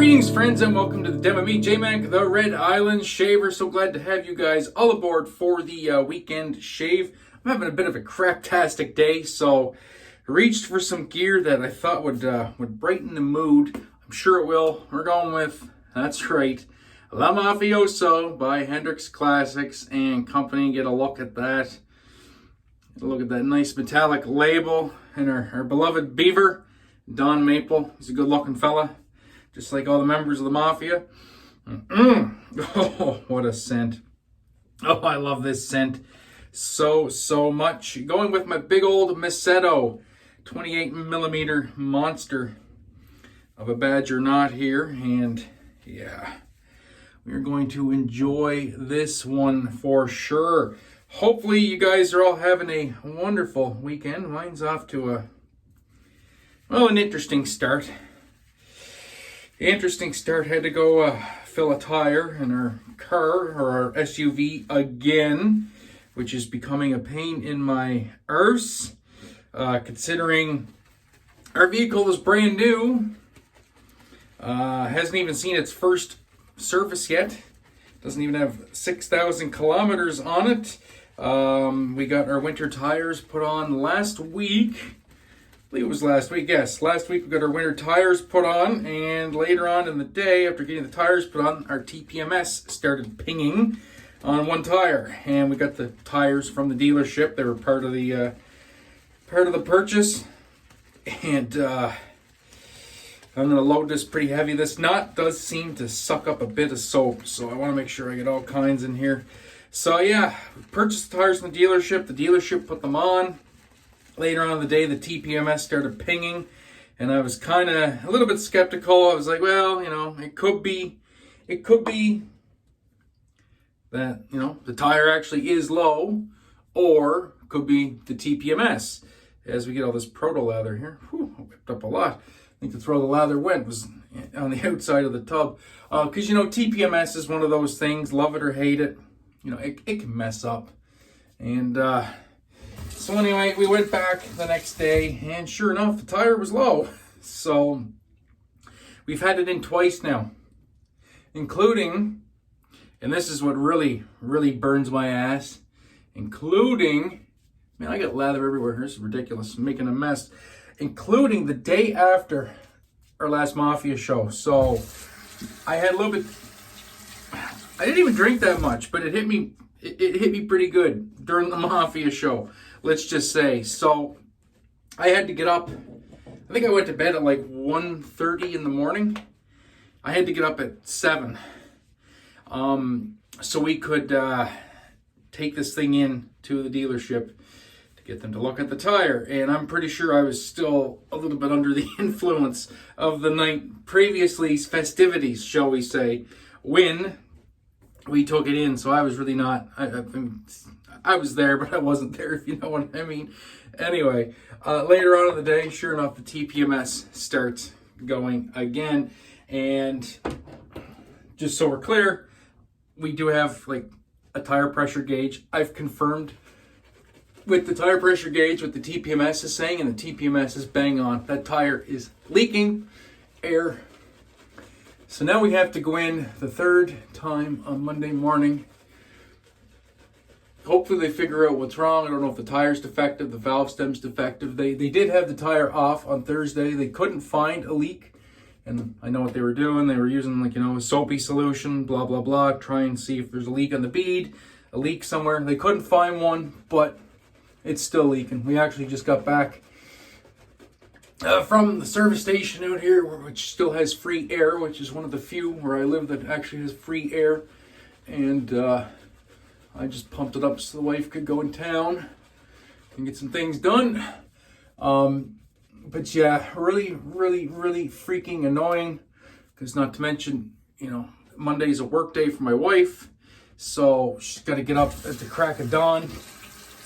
Greetings, friends, and welcome to the demo. Me, Jmac, the Red Island Shaver. So glad to have you guys all aboard for the weekend shave. I'm having a bit of a craptastic day, so I reached for some gear that I thought would brighten the mood. I'm sure it will. We're going with, that's right, Mafioso by Hendrix Classics and Company. Get a look at that. Get a look at that nice metallic label and our beloved beaver, Don Maple. He's a good-looking fella, just like all the members of the Mafia. Oh, what a scent. Oh, I love this scent so much. Going with my big old Maseto 28mm monster of a Badger knot here. And yeah, we're going to enjoy this one for sure. Hopefully you guys are all having a wonderful weekend. Mine's off to an interesting start. Had to go fill a tire in our car or our SUV again, which is becoming a pain in my arse, considering our vehicle is brand new. Hasn't even seen its first service yet. Doesn't even have 6,000 kilometers on it. We got our winter tires put on last week. I believe it was last week. Yes, last week we got our winter tires put on, and later on in the day, after getting the tires put on, our TPMS started pinging on one tire, and we got the tires from the dealership. They were part of the purchase, and I'm going to load this pretty heavy. This knot does seem to suck up a bit of soap, so I want to make sure I get all kinds in here. So yeah, purchased the tires from the dealership. The dealership put them on. Later on in the day, the TPMS started pinging, and I was kind of a little bit skeptical. I was like, well, it could be that, the tire actually is low, or it could be the TPMS. As we get all this proto lather here, whew, I whipped up a lot. I think that's where the lather went, was on the outside of the tub. Because, TPMS is one of those things, love it or hate it, it can mess up. And, so anyway, we went back the next day, and sure enough, the tire was low. So we've had it in twice now, including, and this is what really burns my ass, including, man, I got lather everywhere. This is ridiculous. I'm making a mess. Including the day after our last Mafia show. So I had a little bit, I didn't even drink that much, but it hit me pretty good during the Mafia show. Let's just say. So I had to get up. I think I went to bed at like 1:30 in the morning. I had to get up at 7. So we could take this thing in to the dealership to get them to look at the tire. And I'm pretty sure I was still a little bit under the influence of the night previously's festivities, shall we say, when we took it in. So I was really not, I was there, but I wasn't there, if you know what I mean. Anyway, later on in the day, sure enough, the TPMS starts going again. And just so we're clear, we do have like a tire pressure gauge. I've confirmed with the tire pressure gauge what the TPMS is saying, and the TPMS is bang on. That tire is leaking air. So now we have to go in the third time on Monday morning. Hopefully they figure out what's wrong. I don't know if the tire's defective, the valve stem's defective. They did have the tire off on Thursday. They couldn't find a leak. And I know what they were doing. They were using a soapy solution, blah, blah, blah, try and see if there's a leak on the bead, a leak somewhere. They couldn't find one, but it's still leaking. We actually just got back from the service station out here, which still has free air, which is one of the few where I live that actually has free air. And I just pumped it up so the wife could go in town and get some things done. But yeah, really freaking annoying. Because not to mention, Monday's a work day for my wife. So she's got to get up at the crack of dawn.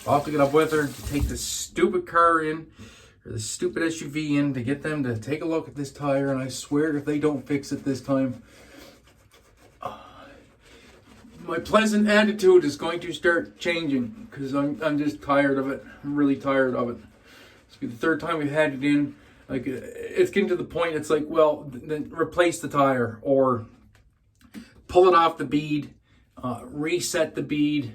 I'll have to get up with her to take this stupid car in, or this stupid SUV in, to get them to take a look at this tire. And I swear if they don't fix it this time, my pleasant attitude is going to start changing, because I'm just tired of it. I'm really tired of it. It's been the third time we've had it in. Like, it's getting to the point, it's like, well, then replace the tire or pull it off the bead, reset the bead,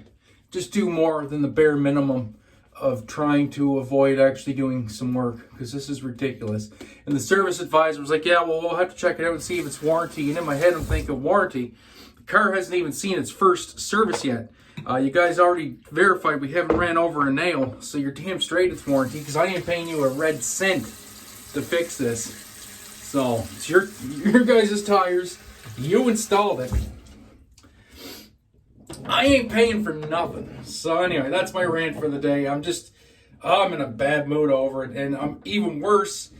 just do more than the bare minimum of trying to avoid actually doing some work, because this is ridiculous. And the service advisor was like, yeah, well, we'll have to check it out and see if it's warranty. And in my head, I'm thinking, warranty? The car hasn't even seen its first service yet. You guys already verified we haven't ran over a nail, so you're damn straight it's warranty, because I ain't paying you a red cent to fix this. So it's your guys' tires. You installed it. I ain't paying for nothing. So anyway, that's my rant for the day. I'm in a bad mood over it. And I'm even worse.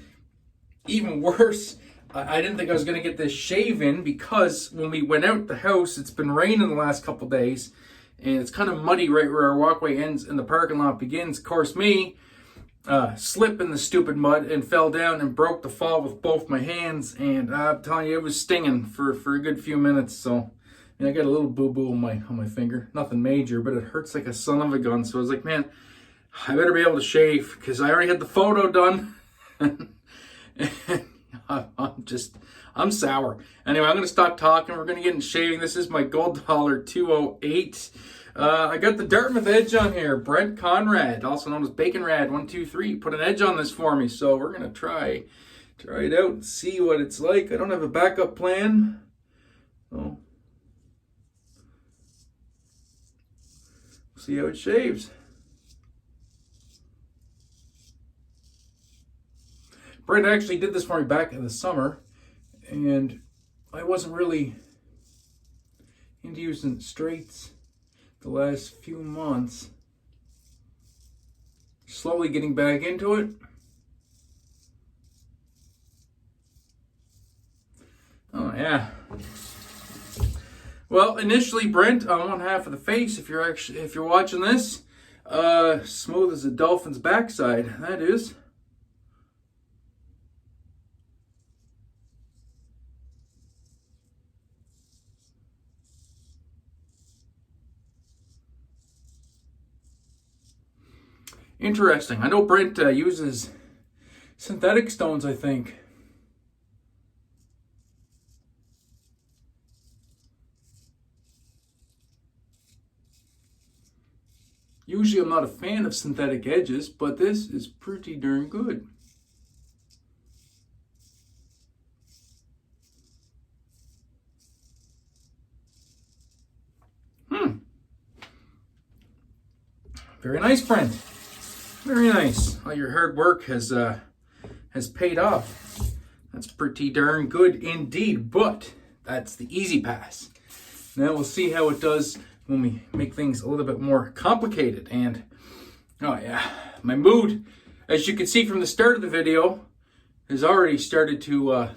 I didn't think I was going to get this shave in, because when we went out the house, it's been raining the last couple days. And it's kind of muddy right where our walkway ends and the parking lot begins. Of course, me slipped in the stupid mud and fell down and broke the fall with both my hands. And I'm telling you, it was stinging for a good few minutes. So I got a little boo-boo on my finger. Nothing major, but it hurts like a son of a gun. So I was like, man, I better be able to shave, because I already had the photo done. I'm sour. Anyway, I'm going to stop talking. We're going to get into shaving. This is my Gold Dollar 208. I got the Dartmouth edge on here. Brent Conrad, also known as BaconRad 123, put an edge on this for me. So we're going to try it out and see what it's like. I don't have a backup plan. So see how it shaves. Brent actually did this for me back in the summer, and I wasn't really into using straights the last few months. Slowly getting back into it. Oh yeah. Well, initially, Brent, on one half of the face, if you're watching this, smooth as a dolphin's backside, that is. Interesting. I know Brent uses synthetic stones, I think. Usually I'm not a fan of synthetic edges, but this is pretty darn good. Very nice, Brent. Very nice. All your hard work has paid off. That's pretty darn good indeed, but that's the easy pass. Now we'll see how it does when we make things a little bit more complicated. And oh yeah, my mood, as you can see from the start of the video, has already started to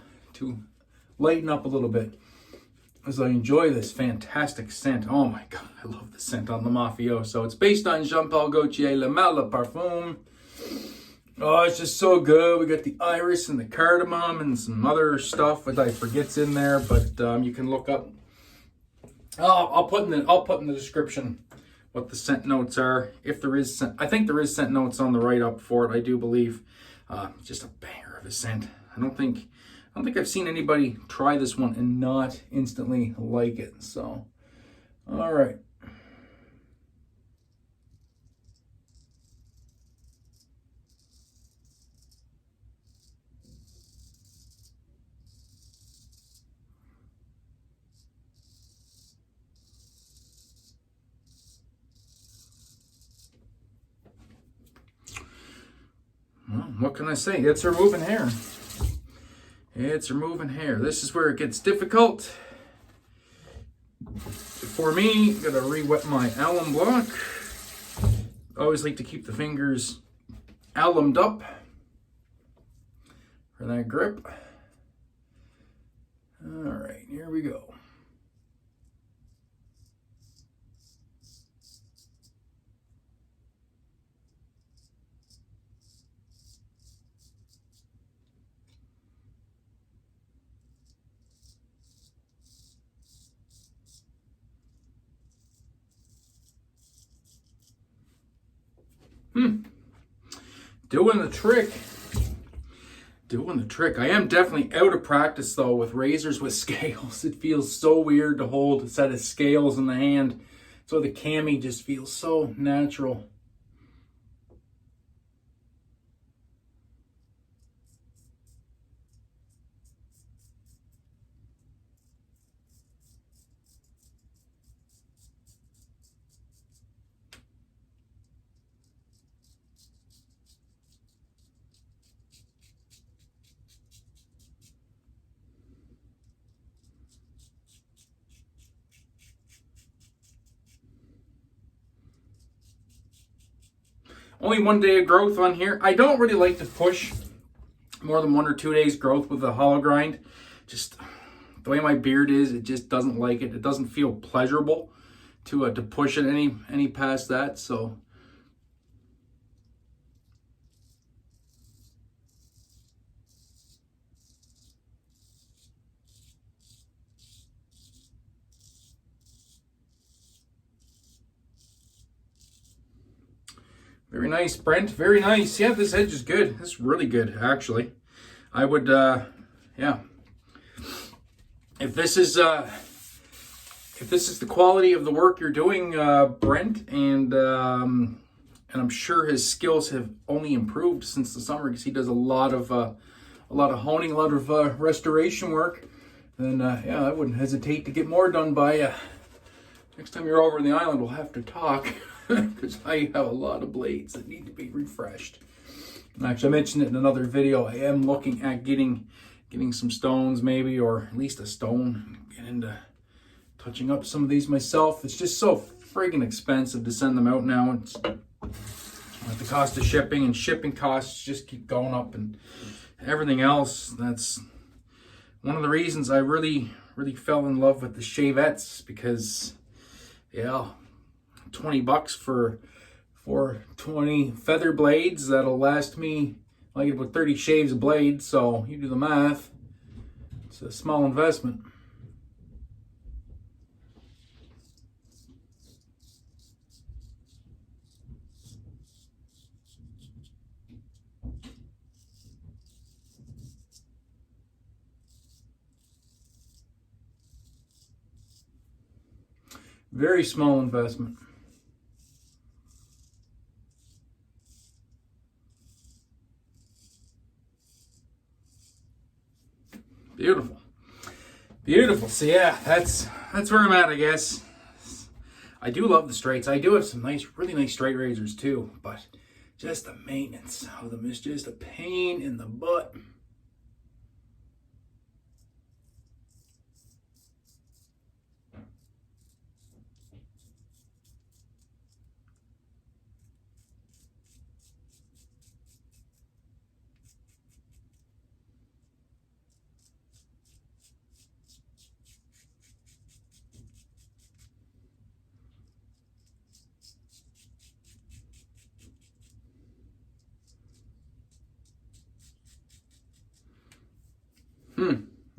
lighten up a little bit as I enjoy this fantastic scent. Oh my god, I love the scent on the Mafioso. It's based on Jean-Paul Gaultier Le Mal Parfum. Oh, it's just so good. We got the iris and the cardamom and some other stuff that I forget's in there, but you can look up. I'll put in the description what the scent notes are. If there is, I think there is scent notes on the write up for it. I do believe. Just a banger of a scent. I don't think I've seen anybody try this one and not instantly like it. So, all right. Well, what can I say? It's removing hair. It's removing hair. This is where it gets difficult. For me, gotta re-wet my alum block. I always like to keep the fingers alumed up for that grip. All right, here we go. Doing the trick. doing the trick. I am definitely out of practice though with razors with scales. It feels so weird to hold a set of scales in the hand. So the cami just feels so natural. Only 1 day of growth on here. I don't really like to push more than 1 or 2 days growth with a hollow grind. Just the way my beard is, it just doesn't like it. It doesn't feel pleasurable to push it any past that. So very nice, Brent. Very nice. Yeah, this edge is good. This is really good, actually. I would, yeah. If this is the quality of the work you're doing, Brent, and I'm sure his skills have only improved since the summer because he does a lot of honing, a lot of restoration work. Then yeah, I wouldn't hesitate to get more done by next time you're over in the island. We'll have to talk because I have a lot of blades that need to be refreshed. And actually, I mentioned it in another video. I am looking at getting some stones maybe, or at least a stone. Get into touching up some of these myself. It's just so friggin' expensive to send them out now. It's the cost of shipping, and shipping costs just keep going up, and everything else. That's one of the reasons I really fell in love with the shavettes, because yeah, $20 for 20 feather blades that'll last me, I get about 30 shaves a blade, so you do the math. It's a small investment. Very small investment. Beautiful. Beautiful. So yeah, that's where I'm at, I guess. I do love the straights. I do have some really nice straight razors too, but just the maintenance of them is just a pain in the butt.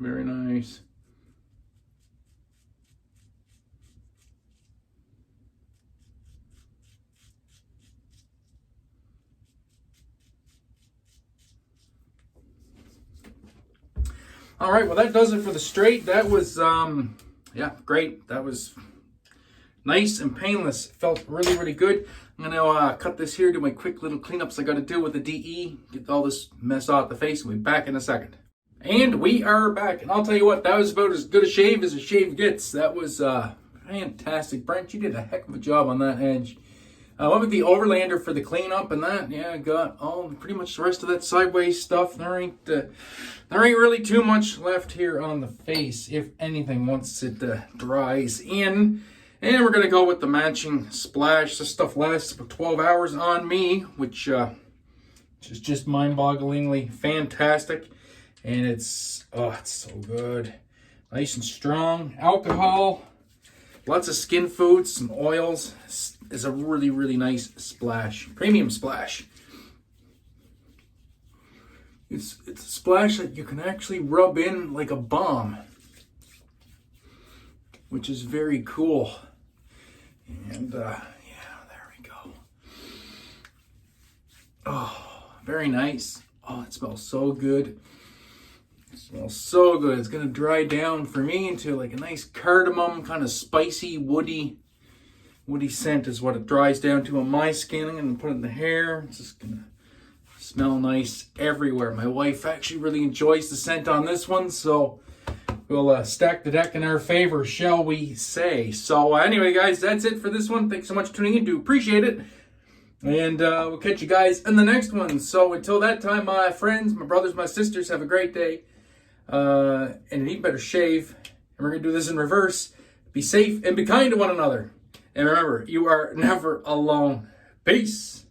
Very nice. All right, well, that does it for the straight. That was, yeah, great. That was nice and painless. Felt really good. I'm gonna cut this here, do my quick little cleanups I gotta do with the DE, get all this mess out the face, and we'll be back in a second. And we are back, and I'll tell you what, that was about as good a shave as a shave gets. That was fantastic. Brent, you did a heck of a job on that edge. I went with the Overlander for the cleanup, and that, yeah, got all pretty much the rest of that sideways stuff. There ain't really too much left here on the face, if anything, once it dries in. And we're gonna go with the matching splash. This stuff lasts about 12 hours on me, which is just mind-bogglingly fantastic. And it's so good. Nice and strong. Alcohol, lots of skin foods, some oils. It's a really nice splash. Premium splash. It's a splash that you can actually rub in like a balm, which is very cool. And yeah, there we go. Oh, very nice. Oh, it smells so good. It smells so good. It's going to dry down for me into like a nice cardamom, kind of spicy, woody scent is what it dries down to on my skin. I'm going to put it in the hair. It's just going to smell nice everywhere. My wife actually really enjoys the scent on this one, so we'll stack the deck in our favor, shall we say. So anyway, guys, that's it for this one. Thanks so much for tuning in. Do appreciate it. And we'll catch you guys in the next one. So until that time, my friends, my brothers, my sisters, have a great day. And eat better shave. And we're going to do this in reverse. Be safe and be kind to one another. And remember, you are never alone. Peace.